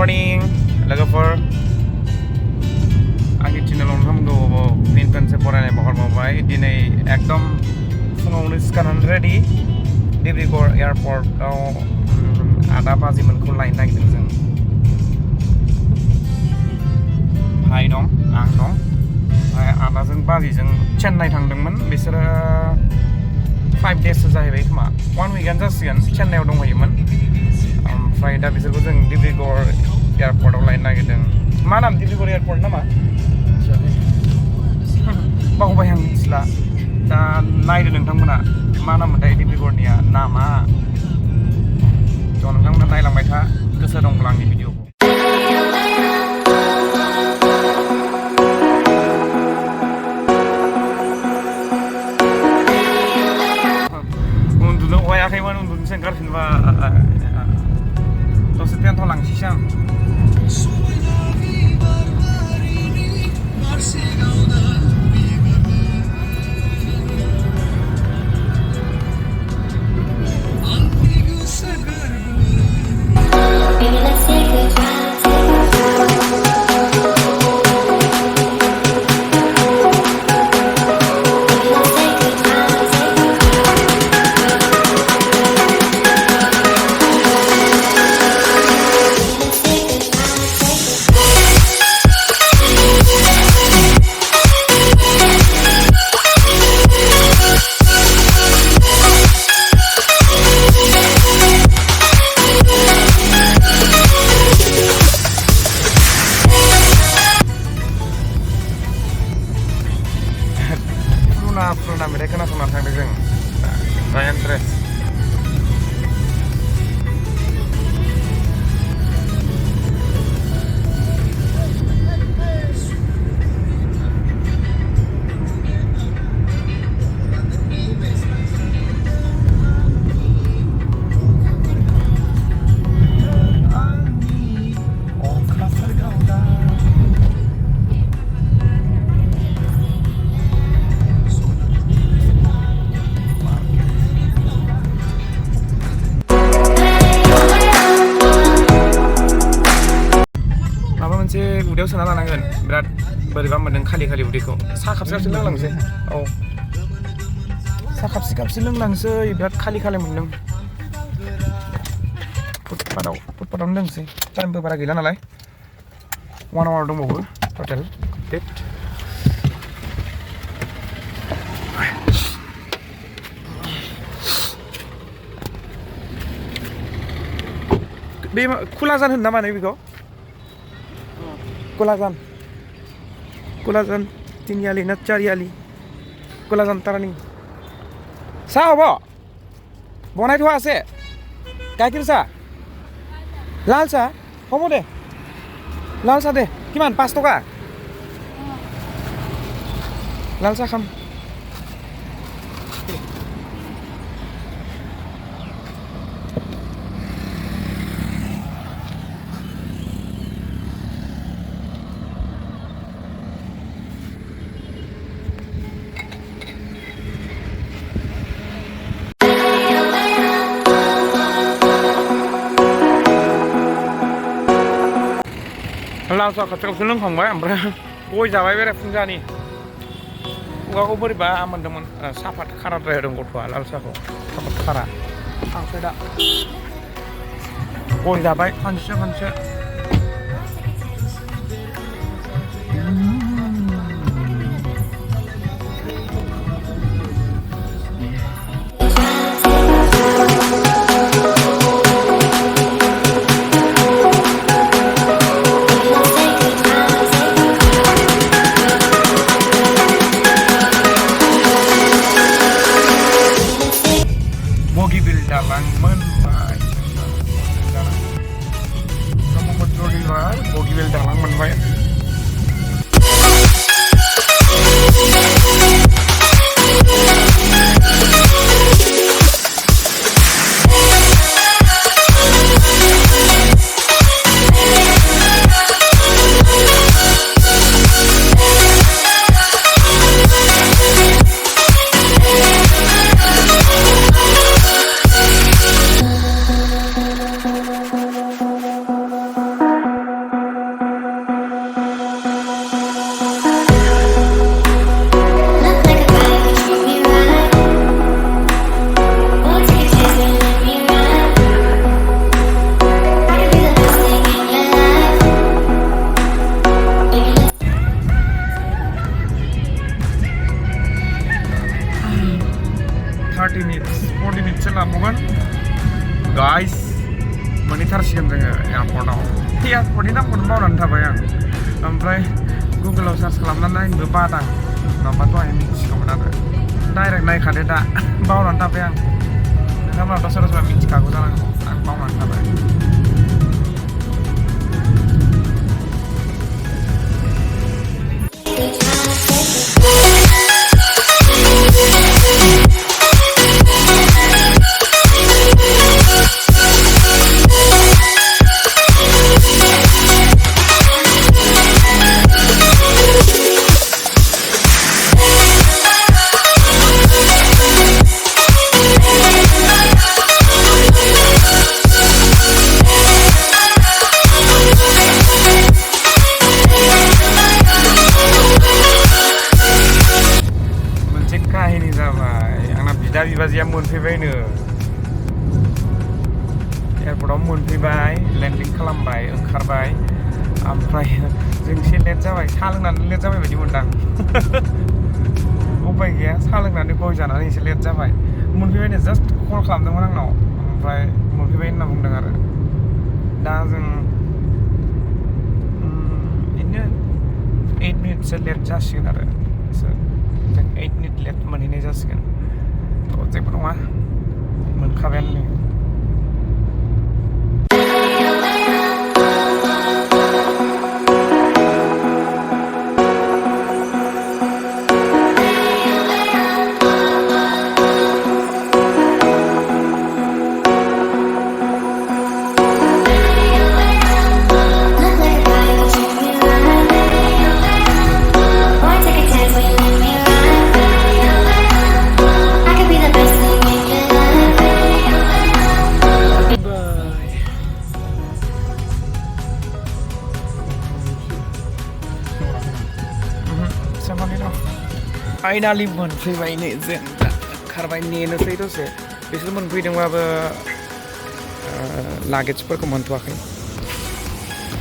morning लोगोफोर आंनि चेनेलाव नोंथांमोनखौ फिन खनसे बरायनाय बावहरबाय दिनै एकदम फुङावनो सिखारनानै रेडि डिब्रुगड़ एयारपर्टआव आदा बाजैमोनखौ लायनो नागिरदों जों भाइ दं आं दं ओमफ्राय आदाजों बाजैजों चेन्नाइ थांदोंमोन बिसोरो 5 days जाहैबाय खोमा 1 weekआनो जासिगोन चेन्नाइआव दंहैयोमोन ओमफ्राय दा बिसोरखौ जों डिब्रुगड़ एयारपर्टआव लायनो नागिरदों मा नाम डिब्रुगड़ एयारपर्ट नामा बावबाय आं मिथिला दा नायदो नोंथांमोना मा नाममोनथाय डिब्रुगड़निया नामा थ' नोंथांमोना नायलांबाय था गोसो दंब्ला आंनि भिडिअखौ उन्दुनो हायाखैमोन उन्दुनोसो ओंखारफिनबा दसे टेन्टआव लांसैसो आं पुरुना मेथाइ खोनासंनानै थांदों जों दा इन्ट्रेस्ट उदैयाव सोना लानांगोन बिराद बोरैबा मोनदों खालि उदैखौ साहा खापसे लोंलांसै औ साहा खापसे लोंलांसै बिराद खालि मोनदों फुटपाथावनो लोंसै टाइमबो बारा गैला नालाय 1 hour दंबावो टटेल डेट बे खुलाजान होनो नामा नों बेखौ Kulajan Tinyali na Chariali Kulajan Tarani Sao bo Bonai thua ase Kaikir sa Lal sa Homo de Lal sa de Kiman 5 toka Lal sa kham लाल साहा खापसे लोंखांबाय ओमफ्राय गय जाबाय बेरे फुंजानि खुगाखौ बोरैबा मोन्दोंमोन साफात खाराद्राय होदों गथ'आ लाल साहाखौ साफात खारा ओमफ्राय दा गय जाबाय खानसे Bogibel dalang मोनबाय जासिगोन जोङो एयारपर्टआव एयारपर्टनि नामखौनो बावनानै थाबाय आं ओमफ्राय गुगोलाव सार्च खालामनानै नायनोबो बादां नङाबाथ' आं मिथिगौमोन आरो डाइरेक्ट नायखादो दा बावनानै थाबाय आं नोंथांमोनाथ' सोरबा सोरबा मिथिखागौ जानांगौ आं बावनानै थाबाय दा बिबाजैया मोनफैबायनो एयारपर्टआव मोनफैबाय लेन्डिं खालामबाय ओंखारबाय ओमफ्राय जों एसे लेट जाबाय साहा लोंनानै लेट जाबाय बायदि मोनदां उपाय गैया साहा लोंनानै गय जानानै एसे लेट जाबाय मोनफैबायनो जास्ट कल खालामदोंमोन आंनाव ओमफ्राय मोनफैबाय होनना बुंदों आरो दा जों बिदिनो 8 मिनिटसो लेट जासिगोन आरो जों 8 मिनिट लेट मोनहैनाय जासिगोन जेबो नङा मोनखाबायानो नै फाइनालि मोनफैबाय नै जों दा ओंखारबाय नेनोसै दसे बिसोर मोनफैदोंबाबो लागेजफोरखौ मोनथ'वाखै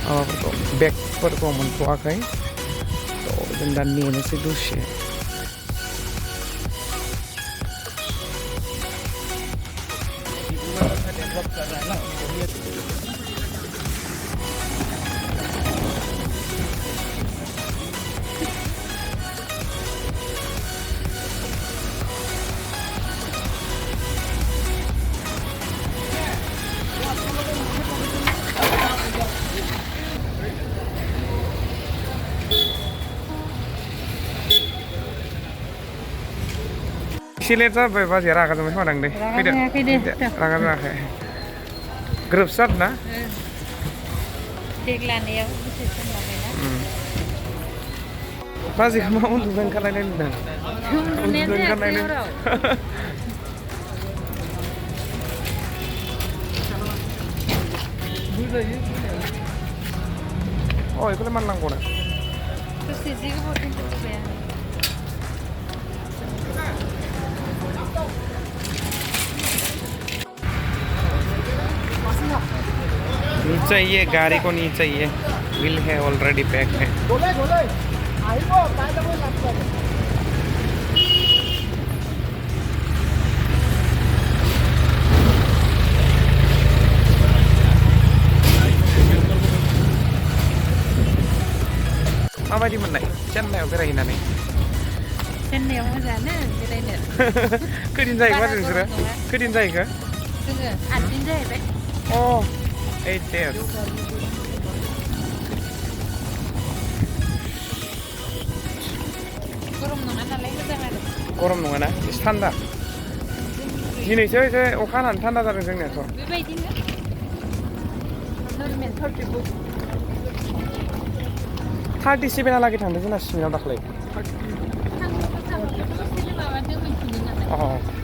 माबाफोरखौ बेगफोरखौ मोनथ'वाखै थ' जों दा नेनोसै दसे एसे लेट जाबाय बाजैया रागा जोंबाय खोमा दां दे फैदो रागा जायाखै ग्रोबसो आरोना देग लानायाव दसे सम लाबायना बाजैखौ मा उन्दुनो ओंखारलायनाय नुदों उन्दुनो ओंखारलायनाय अ बेखौलाय मानो नांगौ ना दसे जि गोबाव दोनथ'बाय आं नहीं चाहिए गाड़ी को नहीं चाहिए बिल है ऑलरेडी पैक है माबायदि मोननाय चेन्नाइआव बेरायहैनानै चेन्नाइआव मोजाङानो बेरायनो खैदिन जाहैखो नोंसोरो खैदिन जाहैखो जोङो 8 दिन जाहैबाय अ 8 days गरम नङा नालाय मोजां आरो गरम नङा ना एसे थान्दा दिनैसो एसे अखा हानानै थान्दा जादों जोंनियाथ' बेबायदिनो नर्मेल 37 लागै थांदों जोंना सिङाव दाख्लै थांनो माबा दोनफिनो नालाय अ